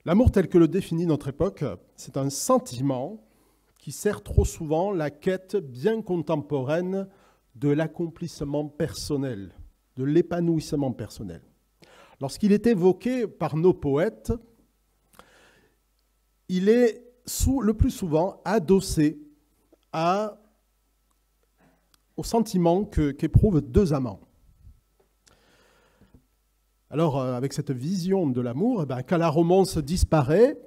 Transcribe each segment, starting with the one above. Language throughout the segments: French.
L'amour tel que le définit notre époque, c'est un sentiment qui sert trop souvent la quête bien contemporaine de l'accomplissement personnel, de l'épanouissement personnel. Lorsqu'il est évoqué par nos poètes, il est le plus souvent adossé au sentiment qu'éprouvent deux amants. Alors, avec cette vision de l'amour, quand la romance disparaît,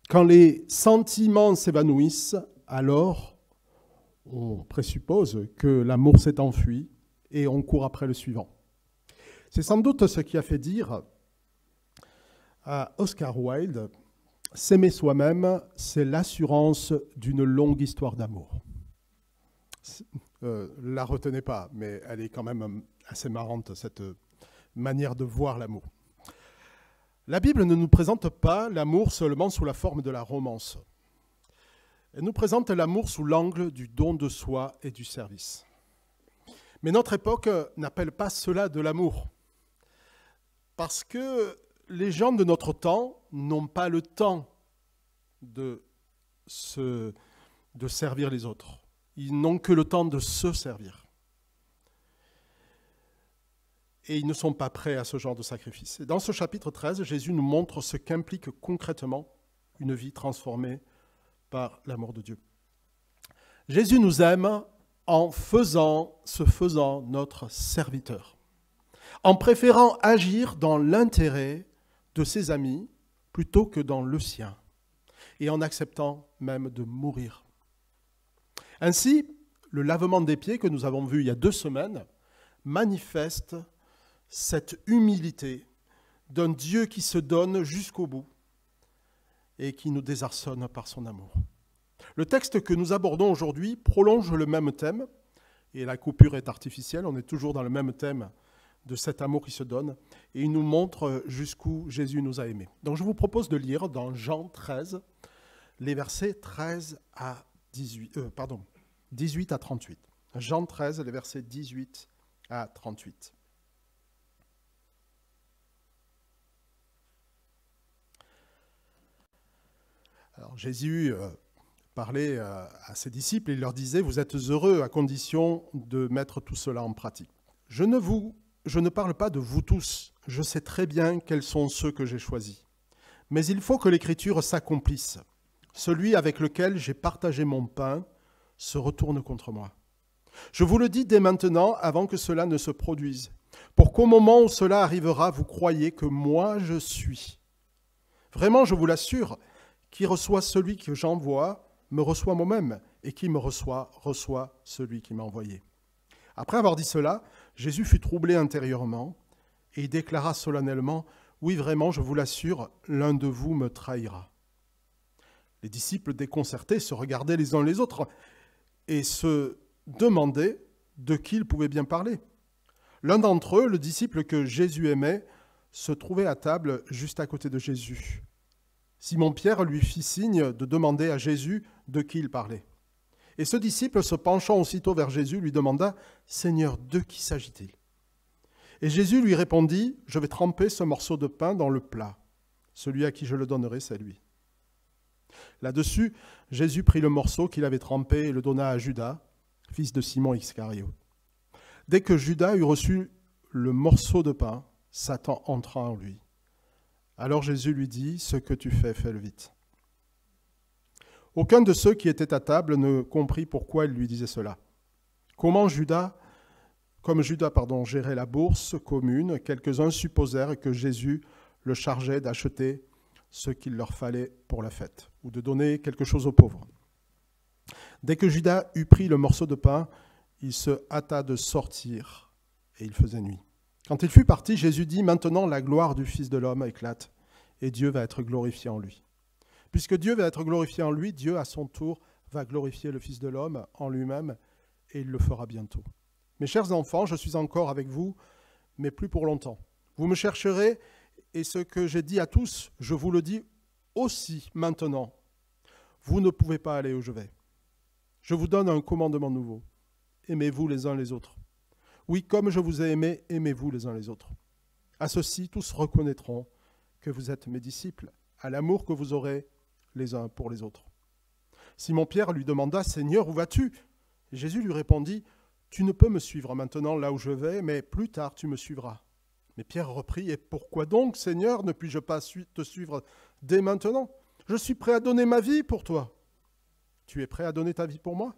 quand les sentiments s'évanouissent, alors on présuppose que l'amour s'est enfui et on court après le suivant. C'est sans doute ce qui a fait dire à Oscar Wilde « S'aimer soi-même, c'est l'assurance d'une longue histoire d'amour ». La retenez pas, mais elle est quand même assez marrante, cette manière de voir l'amour. La Bible ne nous présente pas l'amour seulement sous la forme de la romance. Elle nous présente l'amour sous l'angle du don de soi et du service. Mais notre époque n'appelle pas cela de l'amour, parce que les gens de notre temps n'ont pas le temps de servir les autres. Ils n'ont que le temps de se servir. Et ils ne sont pas prêts à ce genre de sacrifice. Et dans ce chapitre 13, Jésus nous montre ce qu'implique concrètement une vie transformée par l'amour de Dieu. Jésus nous aime en se faisant notre serviteur, en préférant agir dans l'intérêt de ses amis plutôt que dans le sien, et en acceptant même de mourir. Ainsi, le lavement des pieds que nous avons vu il y a 2 semaines manifeste cette humilité d'un Dieu qui se donne jusqu'au bout et qui nous désarçonne par son amour. Le texte que nous abordons aujourd'hui prolonge le même thème, et la coupure est artificielle, on est toujours dans le même thème de cet amour qui se donne, et il nous montre jusqu'où Jésus nous a aimés. Donc je vous propose de lire dans Jean 13, les versets 18 à 38. Jean 13, les versets 18 à 38. Alors Jésus parlait à ses disciples et il leur disait « Vous êtes heureux à condition de mettre tout cela en pratique. Je ne parle pas de vous tous, je sais très bien quels sont ceux que j'ai choisis. Mais il faut que l'Écriture s'accomplisse. Celui avec lequel j'ai partagé mon pain se retourne contre moi. Je vous le dis dès maintenant, avant que cela ne se produise, pour qu'au moment où cela arrivera, vous croyiez que moi je suis. Vraiment, je vous l'assure, qui reçoit celui que j'envoie, me reçoit moi-même, et qui me reçoit celui qui m'a envoyé. » Après avoir dit cela, Jésus fut troublé intérieurement, et il déclara solennellement, « Oui, vraiment, je vous l'assure, l'un de vous me trahira. » Les disciples déconcertés se regardaient les uns les autres, et se demandaient de qui ils pouvaient bien parler. L'un d'entre eux, le disciple que Jésus aimait, se trouvait à table juste à côté de Jésus. Simon-Pierre lui fit signe de demander à Jésus de qui il parlait. Et ce disciple, se penchant aussitôt vers Jésus, lui demanda « Seigneur, de qui s'agit-il » Et Jésus lui répondit « Je vais tremper ce morceau de pain dans le plat. Celui à qui je le donnerai, c'est lui. » Là-dessus, Jésus prit le morceau qu'il avait trempé et le donna à Judas, fils de Simon Iscariote. Dès que Judas eut reçu le morceau de pain, Satan entra en lui. Alors Jésus lui dit, « Ce que tu fais, fais-le vite. » Aucun de ceux qui étaient à table ne comprit pourquoi il lui disait cela. Comme Judas gérait la bourse commune, quelques-uns supposèrent que Jésus le chargeait d'acheter ce qu'il leur fallait pour la fête, ou de donner quelque chose aux pauvres. Dès que Judas eut pris le morceau de pain, il se hâta de sortir, et il faisait nuit. Quand il fut parti, Jésus dit « Maintenant la gloire du Fils de l'homme éclate, et Dieu va être glorifié en lui. Puisque Dieu va être glorifié en lui, Dieu à son tour va glorifier le Fils de l'homme en lui-même, et il le fera bientôt. Mes chers enfants, je suis encore avec vous, mais plus pour longtemps. Vous me chercherez, et ce que j'ai dit à tous, je vous le dis aussi maintenant. Vous ne pouvez pas aller où je vais. Je vous donne un commandement nouveau. Aimez-vous les uns les autres. Oui, comme je vous ai aimés, aimez-vous les uns les autres. À ceci, tous reconnaîtront que vous êtes mes disciples, à l'amour que vous aurez les uns pour les autres. Simon-Pierre lui demanda, « Seigneur, où vas-tu » Et Jésus lui répondit, « Tu ne peux me suivre maintenant là où je vais, mais plus tard tu me suivras. » Mais Pierre reprit, « Et pourquoi donc, Seigneur, ne puis-je pas te suivre dès maintenant ? Je suis prêt à donner ma vie pour toi. » « Tu es prêt à donner ta vie pour moi ?»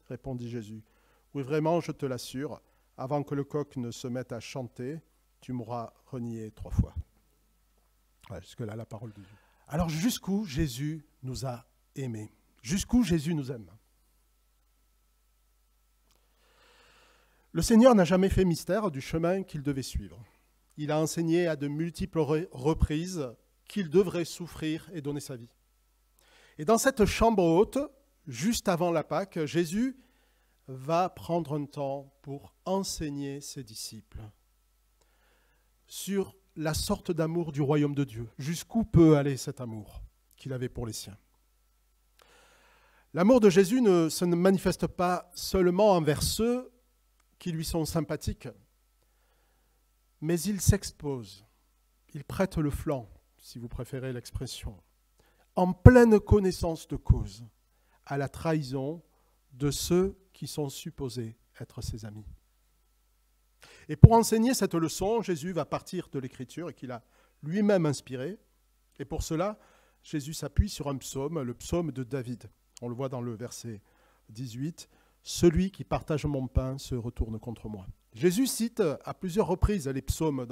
répondit Jésus. « Oui, vraiment, je te l'assure, avant que le coq ne se mette à chanter, tu m'auras renié 3 fois. » Jusque-là, la parole de Dieu. Alors, jusqu'où Jésus nous a aimés ? Jusqu'où Jésus nous aime ? Le Seigneur n'a jamais fait mystère du chemin qu'il devait suivre. Il a enseigné à de multiples reprises qu'il devrait souffrir et donner sa vie. Et dans cette chambre haute, juste avant la Pâque, Jésus va prendre un temps pour enseigner ses disciples sur la sorte d'amour du royaume de Dieu. Jusqu'où peut aller cet amour qu'il avait pour les siens ? L'amour de Jésus ne se manifeste pas seulement envers ceux qui lui sont sympathiques, mais il s'expose, il prête le flanc, si vous préférez l'expression, en pleine connaissance de cause, à la trahison de ceux qui sont supposés être ses amis. Et pour enseigner cette leçon, Jésus va partir de l'Écriture et qu'il a lui-même inspiré. Et pour cela, Jésus s'appuie sur un psaume, le psaume de David. On le voit dans le verset 18, « Celui qui partage mon pain se retourne contre moi ». Jésus cite à plusieurs reprises les psaumes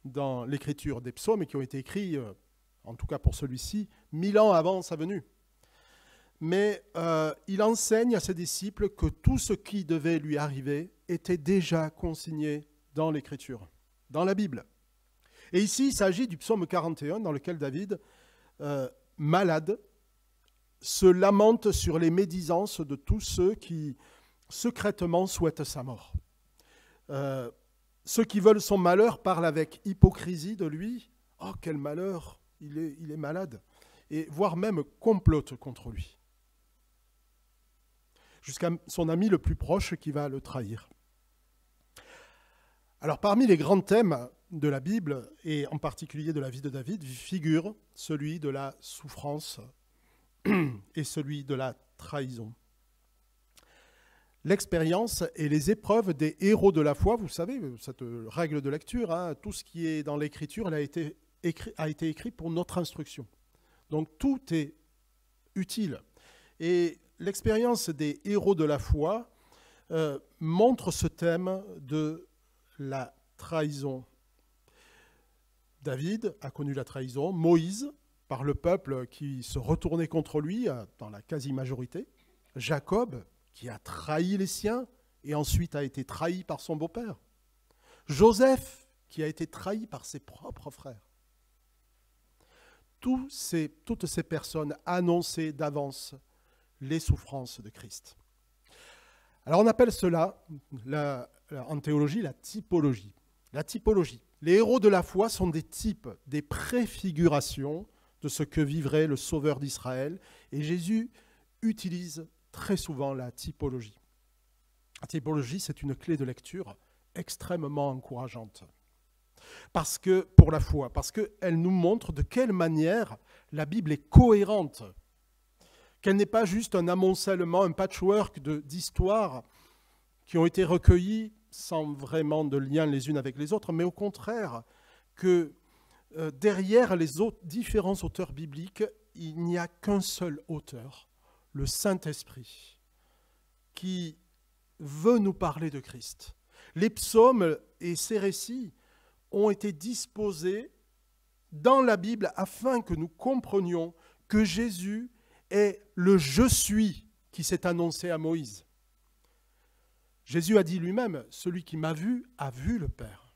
dans l'Écriture, des psaumes qui ont été écrits, en tout cas pour celui-ci, 1000 ans avant sa venue. Mais il enseigne à ses disciples que tout ce qui devait lui arriver était déjà consigné dans l'Écriture, dans la Bible. Et ici, il s'agit du psaume 41, dans lequel David, malade, se lamente sur les médisances de tous ceux qui secrètement souhaitent sa mort. Ceux qui veulent son malheur parlent avec hypocrisie de lui. « Oh, quel malheur, il est malade !» Et voire même complotent contre lui. Jusqu'à son ami le plus proche qui va le trahir. Alors, parmi les grands thèmes de la Bible, et en particulier de la vie de David, figure celui de la souffrance et celui de la trahison. L'expérience et les épreuves des héros de la foi, vous savez, cette règle de lecture, tout ce qui est dans l'Écriture a été écrit pour notre instruction. Donc tout est utile. Et l'expérience des héros de la foi montre ce thème de la trahison. David a connu la trahison, Moïse, par le peuple qui se retournait contre lui dans la quasi-majorité, Jacob, qui a trahi les siens et ensuite a été trahi par son beau-père, Joseph, qui a été trahi par ses propres frères. Toutes ces personnes annonçaient d'avance les souffrances de Christ. Alors on appelle cela, en théologie, la typologie. La typologie. Les héros de la foi sont des types, des préfigurations de ce que vivrait le Sauveur d'Israël. Et Jésus utilise très souvent la typologie. La typologie, c'est une clé de lecture extrêmement encourageante. Pour la foi, parce qu'elle nous montre de quelle manière la Bible est cohérente, qu'elle n'est pas juste un amoncellement, un patchwork d'histoires qui ont été recueillies sans vraiment de lien les unes avec les autres, mais au contraire, que derrière les différents auteurs bibliques, il n'y a qu'un seul auteur, le Saint-Esprit, qui veut nous parler de Christ. Les psaumes et ces récits ont été disposés dans la Bible afin que nous comprenions que Jésus est le « je suis » qui s'est annoncé à Moïse. Jésus a dit lui-même, « Celui qui m'a vu a vu le Père ».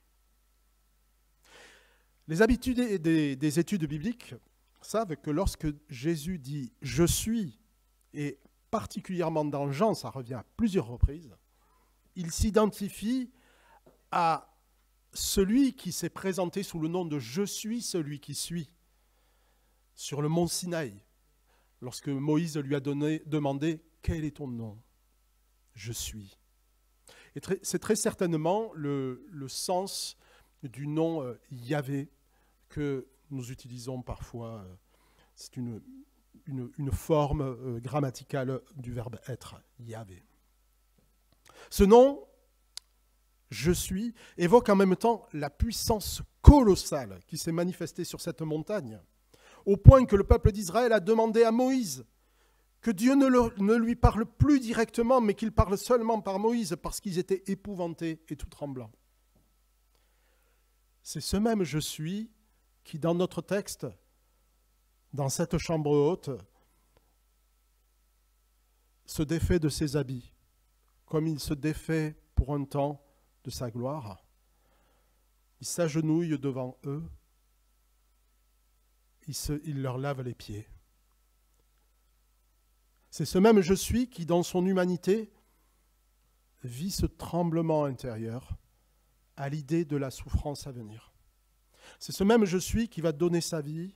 Les habitudes des études bibliques savent que lorsque Jésus dit « je suis », et particulièrement dans Jean, ça revient à plusieurs reprises, il s'identifie à celui qui s'est présenté sous le nom de « je suis celui qui suis » sur le mont Sinaï, lorsque Moïse lui a demandé « quel est ton nom ?»« Je suis ». Et c'est très certainement le sens du nom Yahvé que nous utilisons parfois, c'est une forme grammaticale du verbe être, Yahvé. Ce nom, je suis, évoque en même temps la puissance colossale qui s'est manifestée sur cette montagne, au point que le peuple d'Israël a demandé à Moïse que Dieu ne lui parle plus directement, mais qu'il parle seulement par Moïse, parce qu'ils étaient épouvantés et tout tremblants. C'est ce même je suis qui, dans notre texte, dans cette chambre haute, se défait de ses habits, comme il se défait pour un temps de sa gloire. Il s'agenouille devant eux, il leur lave les pieds. C'est ce même je suis qui, dans son humanité, vit ce tremblement intérieur à l'idée de la souffrance à venir. C'est ce même je suis qui va donner sa vie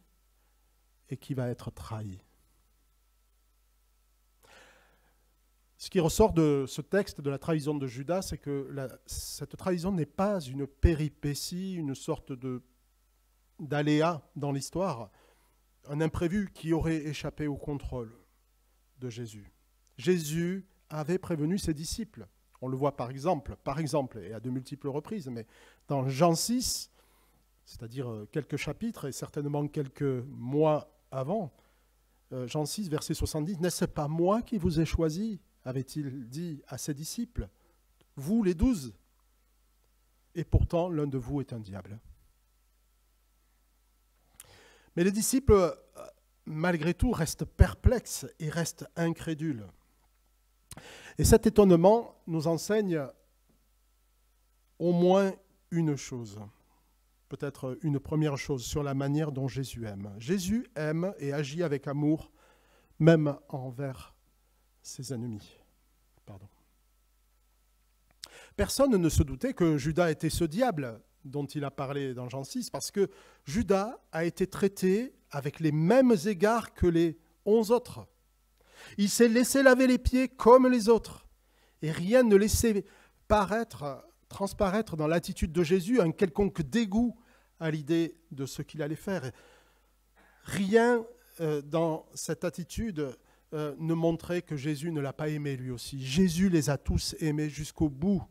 et qui va être trahi. Ce qui ressort de ce texte de la trahison de Judas, c'est que cette trahison n'est pas une péripétie, une sorte d'aléa dans l'histoire, un imprévu qui aurait échappé au contrôle de Jésus. Jésus avait prévenu ses disciples. On le voit par exemple, et à de multiples reprises, mais dans Jean 6, c'est-à-dire quelques chapitres et certainement quelques mois avant, Jean 6, verset 70, « N'est-ce pas moi qui vous ai choisi ?» avait-il dit à ses disciples, « Vous les 12, et pourtant l'un de vous est un diable. » Mais les disciples, malgré tout, restent perplexes et restent incrédules. Et cet étonnement nous enseigne au moins une chose, peut-être une première chose, sur la manière dont Jésus aime. Jésus aime et agit avec amour, même envers ses ennemis. Personne ne se doutait que Judas était ce diable dont il a parlé dans Jean 6, parce que Judas a été traité avec les mêmes égards que les 11 autres. Il s'est laissé laver les pieds comme les autres, et rien ne laissait transparaître dans l'attitude de Jésus un quelconque dégoût à l'idée de ce qu'il allait faire. Rien dans cette attitude ne montrait que Jésus ne l'a pas aimé lui aussi. Jésus les a tous aimés jusqu'au bout,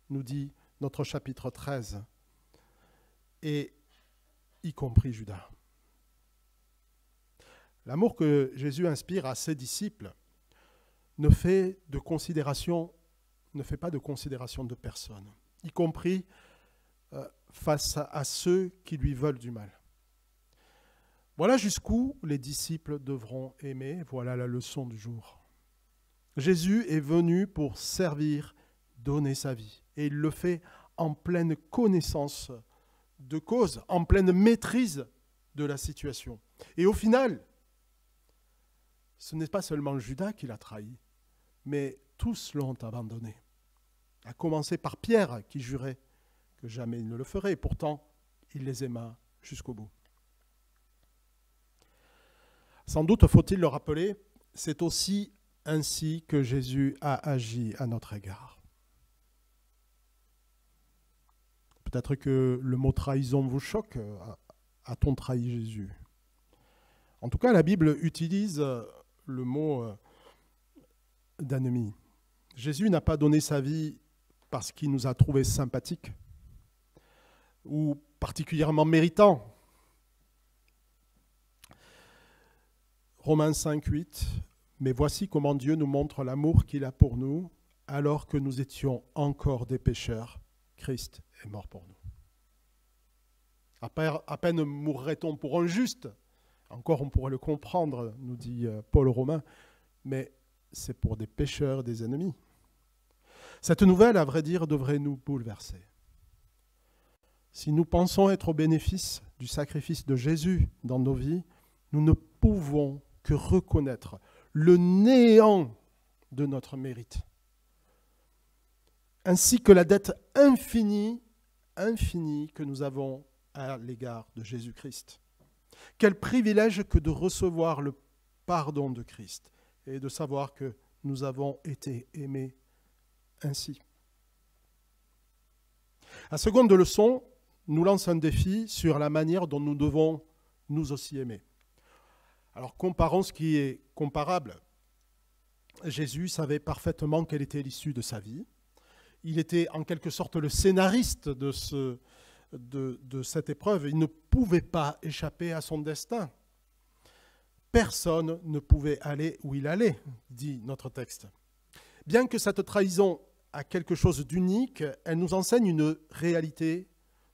nous dit notre chapitre 13, et y compris Judas. L'amour que Jésus inspire à ses disciples ne fait pas de considération de personne, y compris face à ceux qui lui veulent du mal. Voilà jusqu'où les disciples devront aimer, voilà la leçon du jour. Jésus est venu pour servir, donner sa vie, et il le fait en pleine connaissance de cause, en pleine maîtrise de la situation. Et au final, ce n'est pas seulement Judas qui l'a trahi, mais tous l'ont abandonné. À commencer par Pierre, qui jurait que jamais il ne le ferait, et pourtant il les aima jusqu'au bout. Sans doute faut-il le rappeler, c'est aussi ainsi que Jésus a agi à notre égard. Peut-être que le mot trahison vous choque. A-t-on trahi Jésus ? En tout cas, la Bible utilise le mot d'ennemi. Jésus n'a pas donné sa vie parce qu'il nous a trouvés sympathiques ou particulièrement méritants. Romains 5, 8, « Mais voici comment Dieu nous montre l'amour qu'il a pour nous, alors que nous étions encore des pécheurs, Christ est mort pour nous. » À peine mourrait-on pour un juste, encore on pourrait le comprendre, nous dit Paul aux Romains, mais c'est pour des pécheurs, des ennemis. Cette nouvelle, à vrai dire, devrait nous bouleverser. Si nous pensons être au bénéfice du sacrifice de Jésus dans nos vies, nous ne pouvons que reconnaître le néant de notre mérite, ainsi que la dette infinie que nous avons à l'égard de Jésus-Christ. Quel privilège que de recevoir le pardon de Christ et de savoir que nous avons été aimés ainsi. La seconde leçon nous lance un défi sur la manière dont nous devons nous aussi aimer. Alors comparons ce qui est comparable. Jésus savait parfaitement quelle était l'issue de sa vie. Il était en quelque sorte le scénariste de cette épreuve. Il ne pouvait pas échapper à son destin. Personne ne pouvait aller où il allait, dit notre texte. Bien que cette trahison a quelque chose d'unique, elle nous enseigne une réalité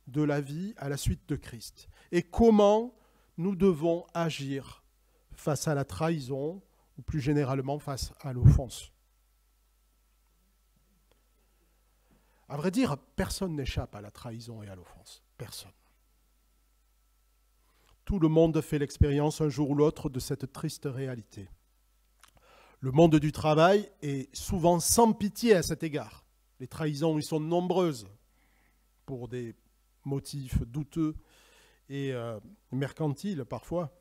de la vie à la suite de Christ. Et comment nous devons agir face à la trahison, ou plus généralement face à l'offense. À vrai dire, personne n'échappe à la trahison et à l'offense. Personne. Tout le monde fait l'expérience un jour ou l'autre de cette triste réalité. Le monde du travail est souvent sans pitié à cet égard. Les trahisons y sont nombreuses pour des motifs douteux et mercantiles parfois.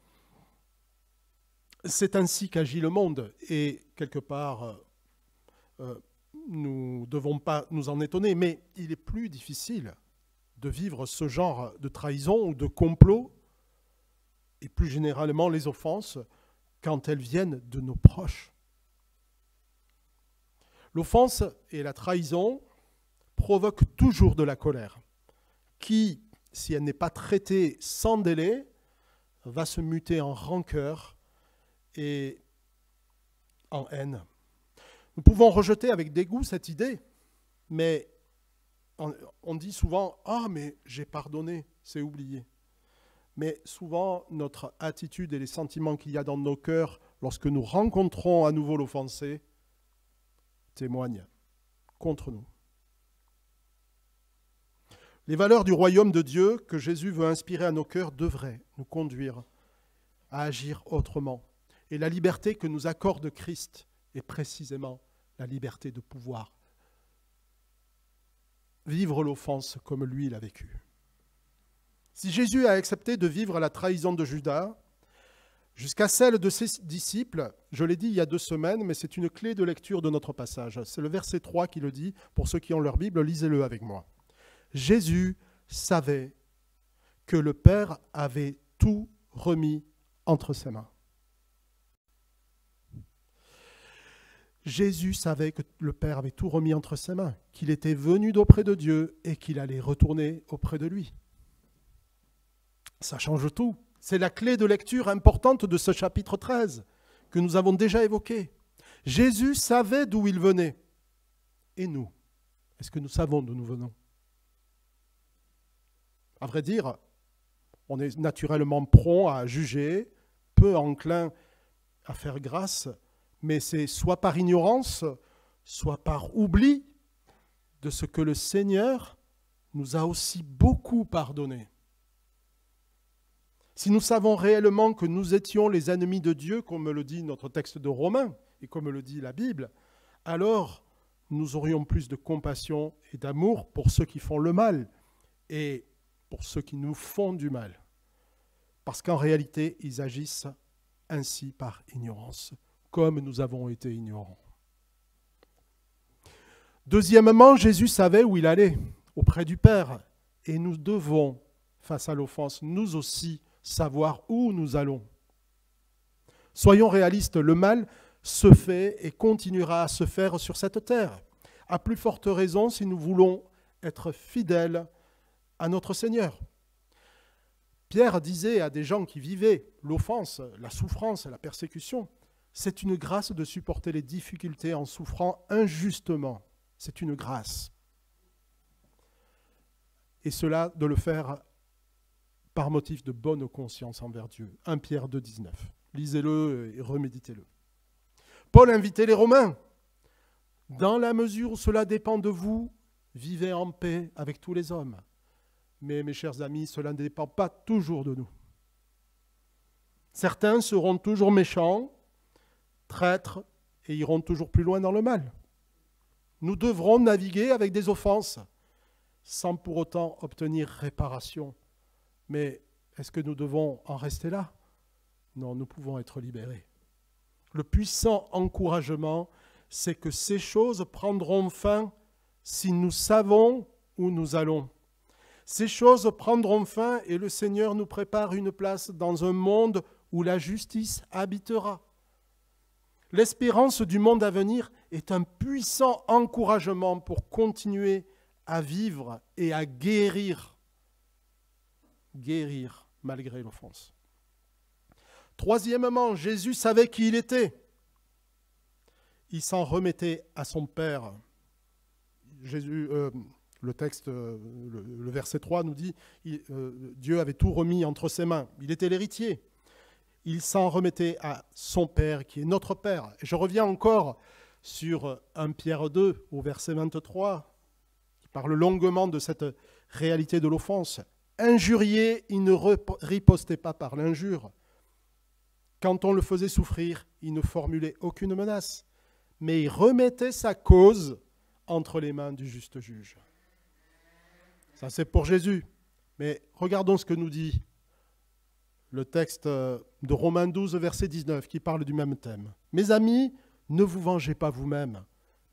C'est ainsi qu'agit le monde et quelque part, nous ne devons pas nous en étonner, mais il est plus difficile de vivre ce genre de trahison ou de complot et plus généralement les offenses quand elles viennent de nos proches. L'offense et la trahison provoquent toujours de la colère qui, si elle n'est pas traitée sans délai, va se muter en rancœur et en haine. Nous pouvons rejeter avec dégoût cette idée, mais on dit souvent « Ah, mais j'ai pardonné, c'est oublié ». Mais souvent, notre attitude et les sentiments qu'il y a dans nos cœurs lorsque nous rencontrons à nouveau l'offensé témoignent contre nous. Les valeurs du royaume de Dieu que Jésus veut inspirer à nos cœurs devraient nous conduire à agir autrement. Et la liberté que nous accorde Christ est précisément la liberté de pouvoir vivre l'offense comme lui l'a vécu. Si Jésus a accepté de vivre la trahison de Judas, jusqu'à celle de ses disciples, je l'ai dit il y a 2 semaines, mais c'est une clé de lecture de notre passage. C'est le verset 3 qui le dit. Pour ceux qui ont leur Bible, lisez-le avec moi. Jésus savait que le Père avait tout remis entre ses mains. Jésus savait que le Père avait tout remis entre ses mains, qu'il était venu d'auprès de Dieu et qu'il allait retourner auprès de lui. Ça change tout. C'est la clé de lecture importante de ce chapitre 13 que nous avons déjà évoqué. Jésus savait d'où il venait. Et nous, est-ce que nous savons d'où nous venons ? À vrai dire, on est naturellement prompt à juger, peu enclin à faire grâce, mais c'est soit par ignorance, soit par oubli de ce que le Seigneur nous a aussi beaucoup pardonné. Si nous savons réellement que nous étions les ennemis de Dieu, comme le dit notre texte de Romains, et comme le dit la Bible, alors nous aurions plus de compassion et d'amour pour ceux qui font le mal et pour ceux qui nous font du mal. Parce qu'en réalité, ils agissent ainsi par ignorance, comme nous avons été ignorants. Deuxièmement, Jésus savait où il allait, auprès du Père. Et nous devons, face à l'offense, nous aussi, savoir où nous allons. Soyons réalistes, le mal se fait et continuera à se faire sur cette terre. À plus forte raison si nous voulons être fidèles à notre Seigneur. Pierre disait à des gens qui vivaient l'offense, la souffrance, la persécution, c'est une grâce de supporter les difficultés en souffrant injustement. C'est une grâce. Et cela de le faire par motif de bonne conscience envers Dieu. 1 Pierre 2, 19. Lisez-le et reméditez-le. Paul invitait les Romains. Dans la mesure où cela dépend de vous, vivez en paix avec tous les hommes. Mais mes chers amis, cela ne dépend pas toujours de nous. Certains seront toujours méchants, traîtres, et iront toujours plus loin dans le mal. Nous devrons naviguer avec des offenses, sans pour autant obtenir réparation. Mais est-ce que nous devons en rester là ? Non, nous pouvons être libérés. Le puissant encouragement, c'est que ces choses prendront fin si nous savons où nous allons. Ces choses prendront fin et le Seigneur nous prépare une place dans un monde où la justice habitera. L'espérance du monde à venir est un puissant encouragement pour continuer à vivre et à guérir. Guérir malgré l'offense. Troisièmement, Jésus savait qui il était. Il s'en remettait à son Père. Jésus, le texte, le verset 3 nous dit, Dieu avait tout remis entre ses mains. Il était l'héritier. Il s'en remettait à son Père, qui est notre Père. Et je reviens encore sur 1 Pierre 2, au verset 23, qui parle longuement de cette réalité de l'offense. Injurié, il ne ripostait pas par l'injure. Quand on le faisait souffrir, il ne formulait aucune menace, mais il remettait sa cause entre les mains du juste juge. Ça, c'est pour Jésus. Mais regardons ce que nous dit le texte de Romains 12, verset 19, qui parle du même thème. « Mes amis, ne vous vengez pas vous-même,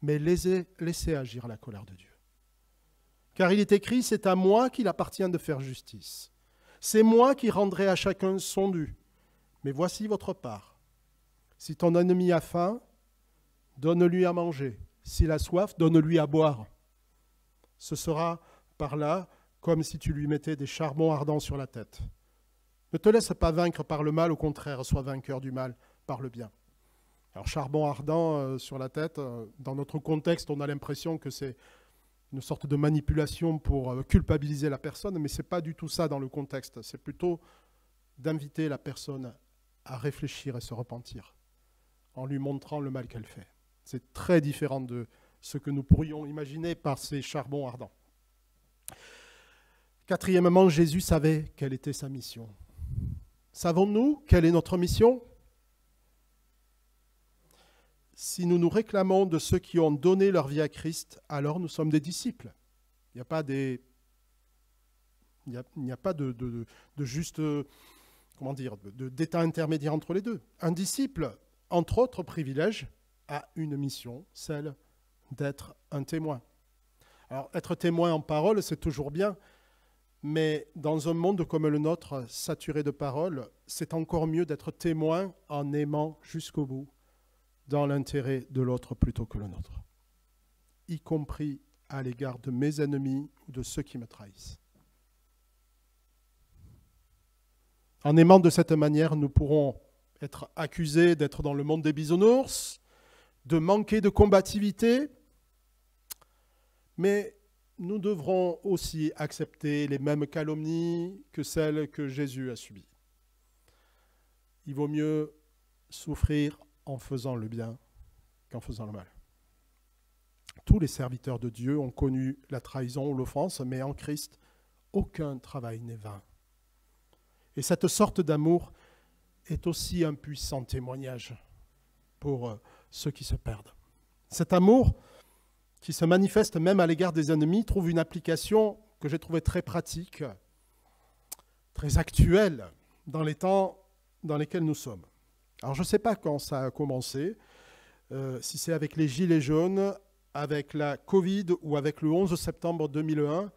mais laissez agir la colère de Dieu. Car il est écrit, c'est à moi qu'il appartient de faire justice. C'est moi qui rendrai à chacun son dû. Mais voici votre part. Si ton ennemi a faim, donne-lui à manger. S'il a soif, donne-lui à boire. Ce sera par là comme si tu lui mettais des charbons ardents sur la tête. Ne te laisse pas vaincre par le mal, au contraire, sois vainqueur du mal par le bien. » Alors, charbon ardent sur la tête, dans notre contexte, on a l'impression que c'est une sorte de manipulation pour culpabiliser la personne, mais ce n'est pas du tout ça dans le contexte. C'est plutôt d'inviter la personne à réfléchir et se repentir, en lui montrant le mal qu'elle fait. C'est très différent de ce que nous pourrions imaginer par ces charbons ardents. Quatrièmement, Jésus savait quelle était sa mission. Savons-nous quelle est notre mission ? Si nous nous réclamons de ceux qui ont donné leur vie à Christ, alors nous sommes des disciples. Il n'y a pas de juste, d'état intermédiaire entre les deux. Un disciple, entre autres privilèges, a une mission, celle d'être un témoin. Alors, être témoin en parole, c'est toujours bien, mais dans un monde comme le nôtre, saturé de paroles, c'est encore mieux d'être témoin en aimant jusqu'au bout, dans l'intérêt de l'autre plutôt que le nôtre, y compris à l'égard de mes ennemis ou de ceux qui me trahissent. En aimant de cette manière, nous pourrons être accusés d'être dans le monde des bisounours, de manquer de combativité, mais nous devrons aussi accepter les mêmes calomnies que celles que Jésus a subies. Il vaut mieux souffrir en faisant le bien qu'en faisant le mal. Tous les serviteurs de Dieu ont connu la trahison ou l'offense, mais en Christ, aucun travail n'est vain. Et cette sorte d'amour est aussi un puissant témoignage pour ceux qui se perdent. Cet amour, qui se manifeste même à l'égard des ennemis, trouve une application que j'ai trouvée très pratique, très actuelle dans les temps dans lesquels nous sommes. Alors je ne sais pas quand ça a commencé, si c'est avec les Gilets jaunes, avec la Covid ou avec le 11 septembre 2001,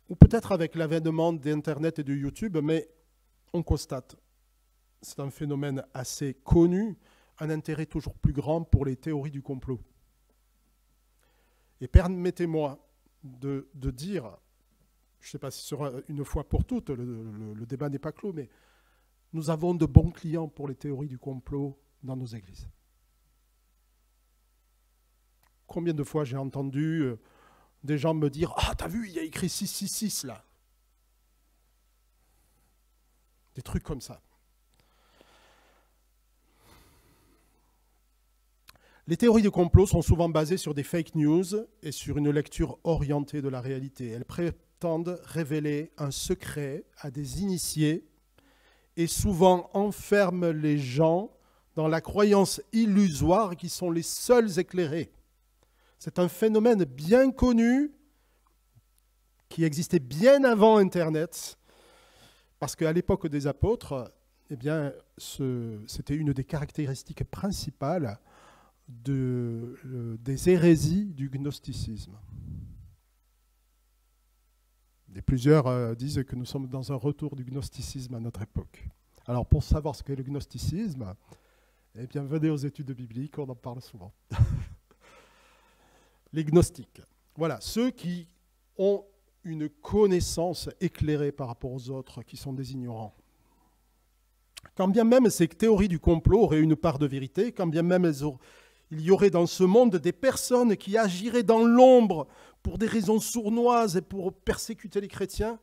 ou peut-être avec l'avènement d'Internet et de YouTube, mais on constate, c'est un phénomène assez connu, un intérêt toujours plus grand pour les théories du complot. Et permettez-moi de dire, je ne sais pas si ce sera une fois pour toutes, le débat n'est pas clos, mais nous avons de bons clients pour les théories du complot dans nos églises. Combien de fois j'ai entendu des gens me dire « Ah, t'as vu, il y a écrit 666 là !» Des trucs comme ça. Les théories du complot sont souvent basées sur des fake news et sur une lecture orientée de la réalité. Elles prétendent révéler un secret à des initiés et souvent enferment les gens dans la croyance illusoire qu'ils sont les seuls éclairés. C'est un phénomène bien connu qui existait bien avant Internet, parce qu'à l'époque des apôtres, eh bien, c'était une des caractéristiques principales des hérésies du gnosticisme. Et plusieurs disent que nous sommes dans un retour du gnosticisme à notre époque. Alors pour savoir ce qu'est le gnosticisme, eh bien venez aux études bibliques, on en parle souvent. Les gnostiques, voilà, ceux qui ont une connaissance éclairée par rapport aux autres, qui sont des ignorants. Quand bien même ces théories du complot auraient une part de vérité, quand bien même il y aurait dans ce monde des personnes qui agiraient dans l'ombre pour des raisons sournoises et pour persécuter les chrétiens,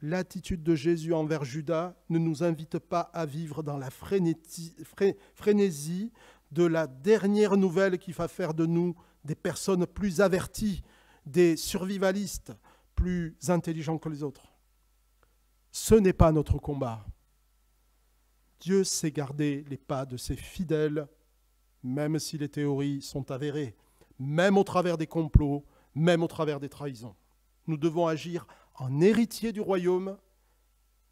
l'attitude de Jésus envers Judas ne nous invite pas à vivre dans la frénésie de la dernière nouvelle qui va faire de nous des personnes plus averties, des survivalistes plus intelligents que les autres. Ce n'est pas notre combat. Dieu sait garder les pas de ses fidèles, même si les théories sont avérées, même au travers des complots, même au travers des trahisons. Nous devons agir en héritier du royaume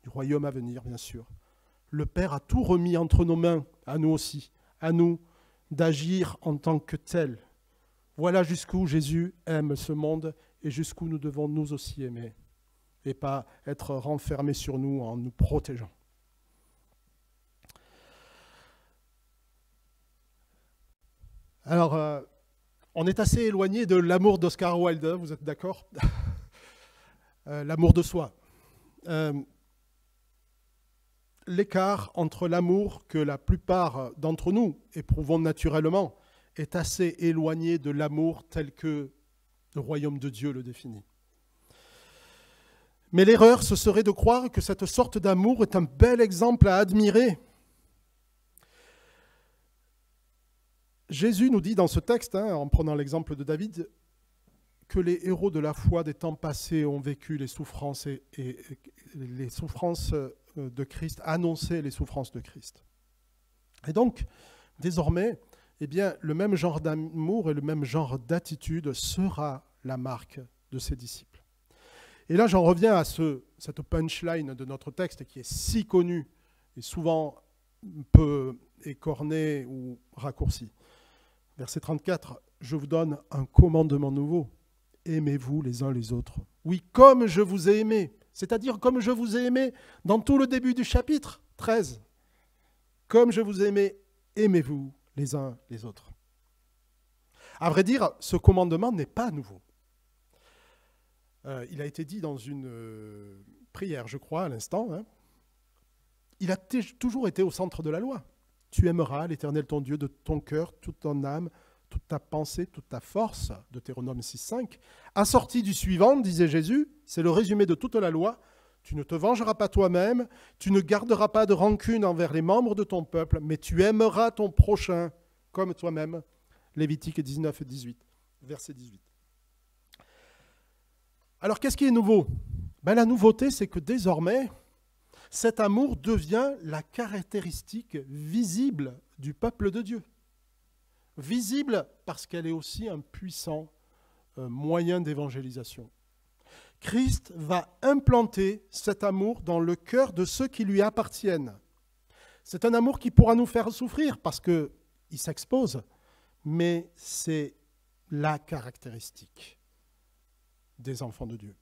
à venir, bien sûr. Le Père a tout remis entre nos mains, à nous aussi, à nous d'agir en tant que tel. Voilà jusqu'où Jésus aime ce monde et jusqu'où nous devons nous aussi aimer et pas être renfermés sur nous en nous protégeant. Alors, on est assez éloigné de l'amour d'Oscar Wilde, vous êtes d'accord? L'amour de soi. L'écart entre l'amour que la plupart d'entre nous éprouvons naturellement est assez éloigné de l'amour tel que le royaume de Dieu le définit. Mais l'erreur, ce serait de croire que cette sorte d'amour est un bel exemple à admirer. Jésus nous dit dans ce texte, en prenant l'exemple de David, que les héros de la foi des temps passés ont vécu les souffrances et les souffrances de Christ, annoncé les souffrances de Christ. Et donc, désormais, eh bien, le même genre d'amour et le même genre d'attitude sera la marque de ses disciples. Et là, j'en reviens à cette punchline de notre texte qui est si connue et souvent peu écornée ou raccourcie. Verset 34, « Je vous donne un commandement nouveau. Aimez-vous les uns les autres. » Oui, comme je vous ai aimé, c'est-à-dire comme je vous ai aimé dans tout le début du chapitre 13. Comme je vous ai aimé, aimez-vous les uns les autres. À vrai dire, ce commandement n'est pas nouveau. Il a été dit dans une prière, je crois, à l'instant. Il a toujours été au centre de la loi. Tu aimeras l'Éternel ton Dieu de ton cœur, toute ton âme, toute ta pensée, toute ta force, Deutéronome 6,5. Assorti du suivant, disait Jésus, c'est le résumé de toute la loi, tu ne te vengeras pas toi-même, tu ne garderas pas de rancune envers les membres de ton peuple, mais tu aimeras ton prochain comme toi-même. Lévitique 19 et 18, verset 18. Alors qu'est-ce qui est nouveau? La nouveauté, c'est que désormais, cet amour devient la caractéristique visible du peuple de Dieu. Visible parce qu'elle est aussi un puissant moyen d'évangélisation. Christ va implanter cet amour dans le cœur de ceux qui lui appartiennent. C'est un amour qui pourra nous faire souffrir parce qu'il s'expose, mais c'est la caractéristique des enfants de Dieu.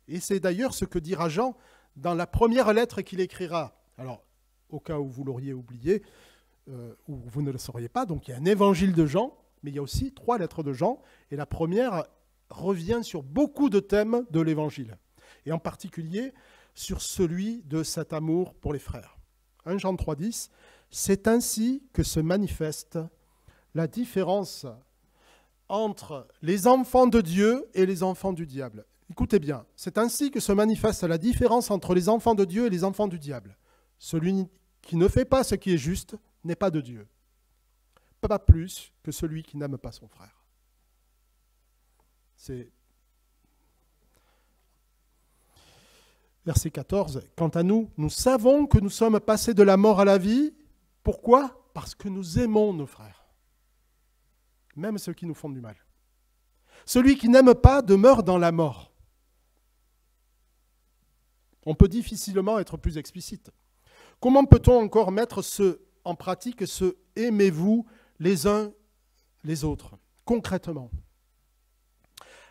Et c'est d'ailleurs ce que dira Jean dans la première lettre qu'il écrira. Alors, au cas où vous l'auriez oublié, ou vous ne le sauriez pas, donc il y a un évangile de Jean, mais il y a aussi 3 lettres de Jean, et la première revient sur beaucoup de thèmes de l'évangile, et en particulier sur celui de cet amour pour les frères. 1 Jean 3,10, c'est ainsi que se manifeste la différence entre les enfants de Dieu et les enfants du diable. Écoutez bien, c'est ainsi que se manifeste la différence entre les enfants de Dieu et les enfants du diable. Celui qui ne fait pas ce qui est juste n'est pas de Dieu, pas plus que celui qui n'aime pas son frère. C'est verset 14. Quant à nous, nous savons que nous sommes passés de la mort à la vie. Pourquoi? Parce que nous aimons nos frères, même ceux qui nous font du mal. Celui qui n'aime pas demeure dans la mort. On peut difficilement être plus explicite. Comment peut-on encore mettre en pratique ce « aimez-vous les uns les autres » concrètement?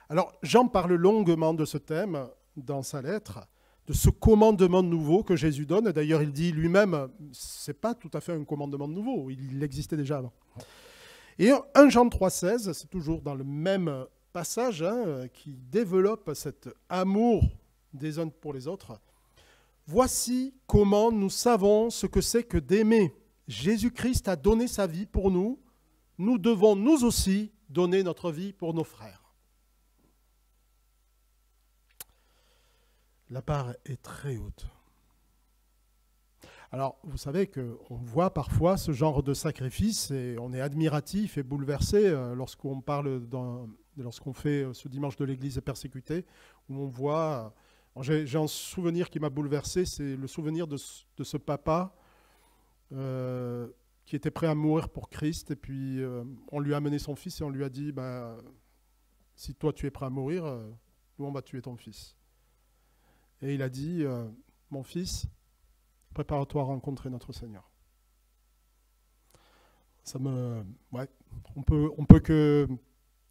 Alors, Jean parle longuement de ce thème dans sa lettre de ce commandement nouveau que Jésus donne. D'ailleurs, il dit lui-même, ce n'est pas tout à fait un commandement nouveau, il existait déjà avant. Et 1 Jean 3,16, c'est toujours dans le même passage qui développe cet amour des uns pour les autres. Voici comment nous savons ce que c'est que d'aimer. Jésus-Christ a donné sa vie pour nous. Nous devons nous aussi donner notre vie pour nos frères. La barre est très haute. Alors, vous savez qu'on voit parfois ce genre de sacrifice et on est admiratif et bouleversé lorsqu'on fait ce dimanche de l'Église persécutée, où on voit... J'ai un souvenir qui m'a bouleversé, c'est le souvenir de ce papa qui était prêt à mourir pour Christ. Et puis on lui a amené son fils et on lui a dit, si toi tu es prêt à mourir, nous on va tuer ton fils. Et il a dit, mon fils, prépare-toi à rencontrer notre Seigneur. On peut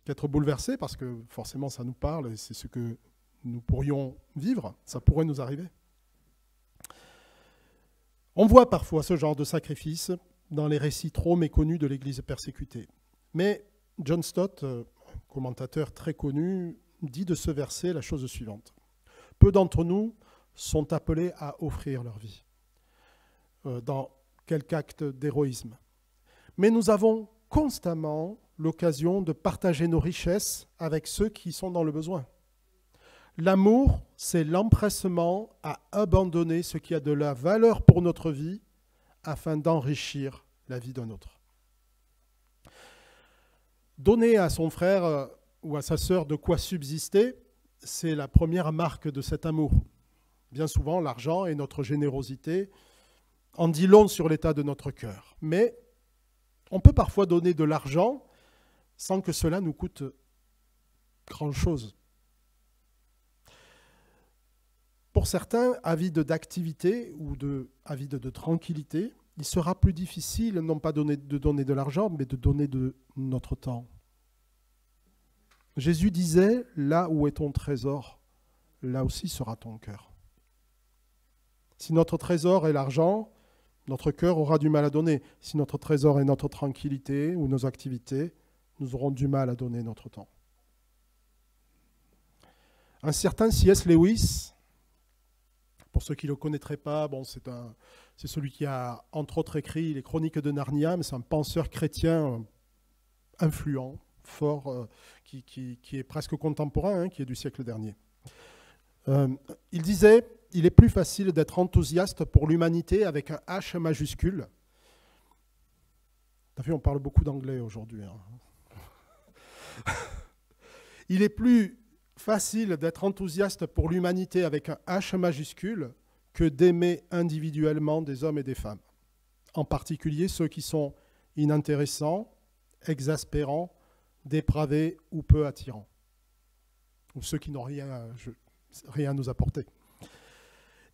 qu'être bouleversé parce que forcément ça nous parle et c'est ce que nous pourrions vivre, ça pourrait nous arriver. On voit parfois ce genre de sacrifice dans les récits trop méconnus de l'Église persécutée. Mais John Stott, commentateur très connu, dit de ce verset la chose suivante. Peu d'entre nous sont appelés à offrir leur vie dans quelque acte d'héroïsme. Mais nous avons constamment l'occasion de partager nos richesses avec ceux qui sont dans le besoin. L'amour, c'est l'empressement à abandonner ce qui a de la valeur pour notre vie afin d'enrichir la vie d'un autre. Donner à son frère ou à sa sœur de quoi subsister, c'est la première marque de cet amour. Bien souvent, l'argent et notre générosité en dit long sur l'état de notre cœur. Mais on peut parfois donner de l'argent sans que cela nous coûte grand-chose. Pour certains, avides d'activité ou avides de tranquillité, il sera plus difficile non pas de donner de l'argent, mais de donner de notre temps. Jésus disait, là où est ton trésor, là aussi sera ton cœur. Si notre trésor est l'argent, notre cœur aura du mal à donner. Si notre trésor est notre tranquillité ou nos activités, nous aurons du mal à donner notre temps. Un certain C.S. Lewis, pour ceux qui ne le connaîtraient pas, c'est celui qui a entre autres écrit les Chroniques de Narnia, mais c'est un penseur chrétien influent, fort, qui est presque contemporain, qui est du siècle dernier. Il disait, il est plus facile d'être enthousiaste pour l'humanité avec un H majuscule. T'as vu, on parle beaucoup d'anglais aujourd'hui. Il est plus facile d'être enthousiaste pour l'humanité avec un H majuscule que d'aimer individuellement des hommes et des femmes, en particulier ceux qui sont inintéressants, exaspérants, dépravés ou peu attirants, ou ceux qui n'ont rien à nous apporter.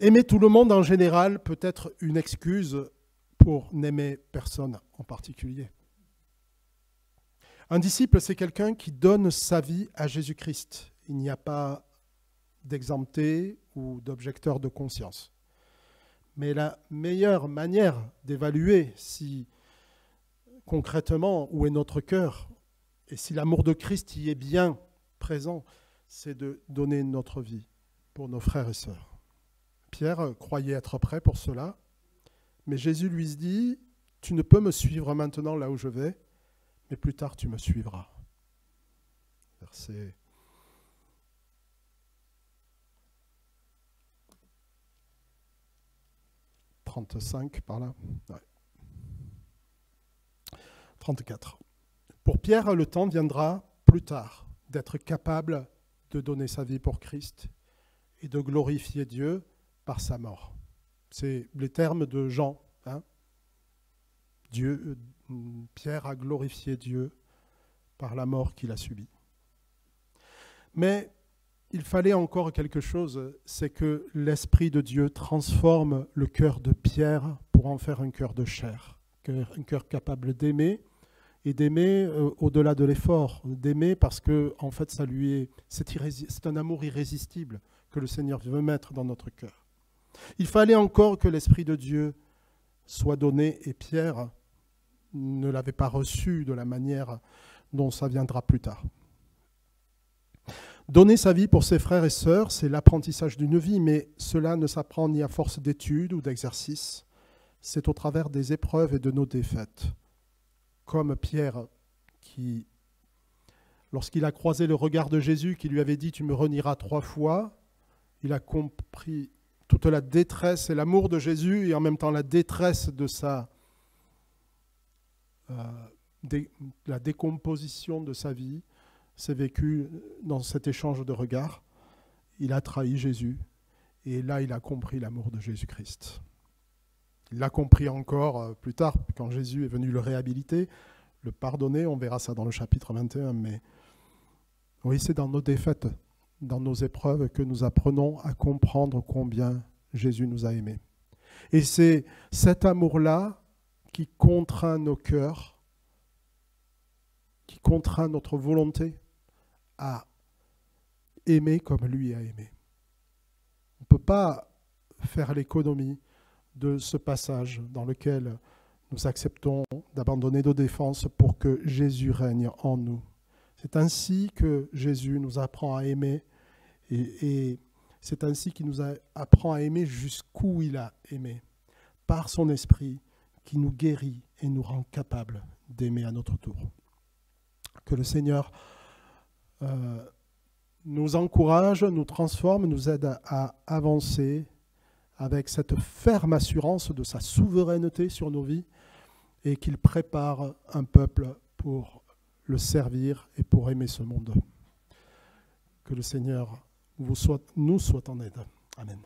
Aimer tout le monde en général peut être une excuse pour n'aimer personne en particulier. Un disciple, c'est quelqu'un qui donne sa vie à Jésus-Christ. Il n'y a pas d'exempté ou d'objecteur de conscience. Mais la meilleure manière d'évaluer si concrètement où est notre cœur et si l'amour de Christ y est bien présent, c'est de donner notre vie pour nos frères et sœurs. Pierre croyait être prêt pour cela, mais Jésus lui dit, « Tu ne peux me suivre maintenant là où je vais, mais plus tard tu me suivras. » Verset 35 par là. Ouais. 34. Pour Pierre, le temps viendra plus tard d'être capable de donner sa vie pour Christ et de glorifier Dieu par sa mort. C'est les termes de Jean. Pierre a glorifié Dieu par la mort qu'il a subie. Mais il fallait encore quelque chose, c'est que l'Esprit de Dieu transforme le cœur de Pierre pour en faire un cœur de chair, un cœur capable d'aimer, et d'aimer au-delà de l'effort, d'aimer parce que en fait c'est un amour irrésistible que le Seigneur veut mettre dans notre cœur. Il fallait encore que l'Esprit de Dieu soit donné, et Pierre ne l'avait pas reçu de la manière dont ça viendra plus tard. Donner sa vie pour ses frères et sœurs, c'est l'apprentissage d'une vie, mais cela ne s'apprend ni à force d'études ou d'exercices, c'est au travers des épreuves et de nos défaites. Comme Pierre, qui, lorsqu'il a croisé le regard de Jésus, qui lui avait dit « Tu me renieras 3 fois », il a compris toute la détresse et l'amour de Jésus, et en même temps la détresse de la décomposition de sa vie, s'est vécu dans cet échange de regards. Il a trahi Jésus, et là il a compris l'amour de Jésus-Christ. Il l'a compris encore plus tard, quand Jésus est venu le réhabiliter, le pardonner, on verra ça dans le chapitre 21, mais oui, c'est dans nos défaites, dans nos épreuves que nous apprenons à comprendre combien Jésus nous a aimés. Et c'est cet amour-là qui contraint nos cœurs, qui contraint notre volonté à aimer comme lui a aimé. On ne peut pas faire l'économie de ce passage dans lequel nous acceptons d'abandonner nos défenses pour que Jésus règne en nous. C'est ainsi que Jésus nous apprend à aimer et c'est ainsi qu'il nous apprend à aimer jusqu'où il a aimé, par son esprit qui nous guérit et nous rend capables d'aimer à notre tour. Que le Seigneur nous encourage, nous transforme, nous aide à avancer avec cette ferme assurance de sa souveraineté sur nos vies et qu'il prépare un peuple pour le servir et pour aimer ce monde. Que le Seigneur nous soit en aide. Amen.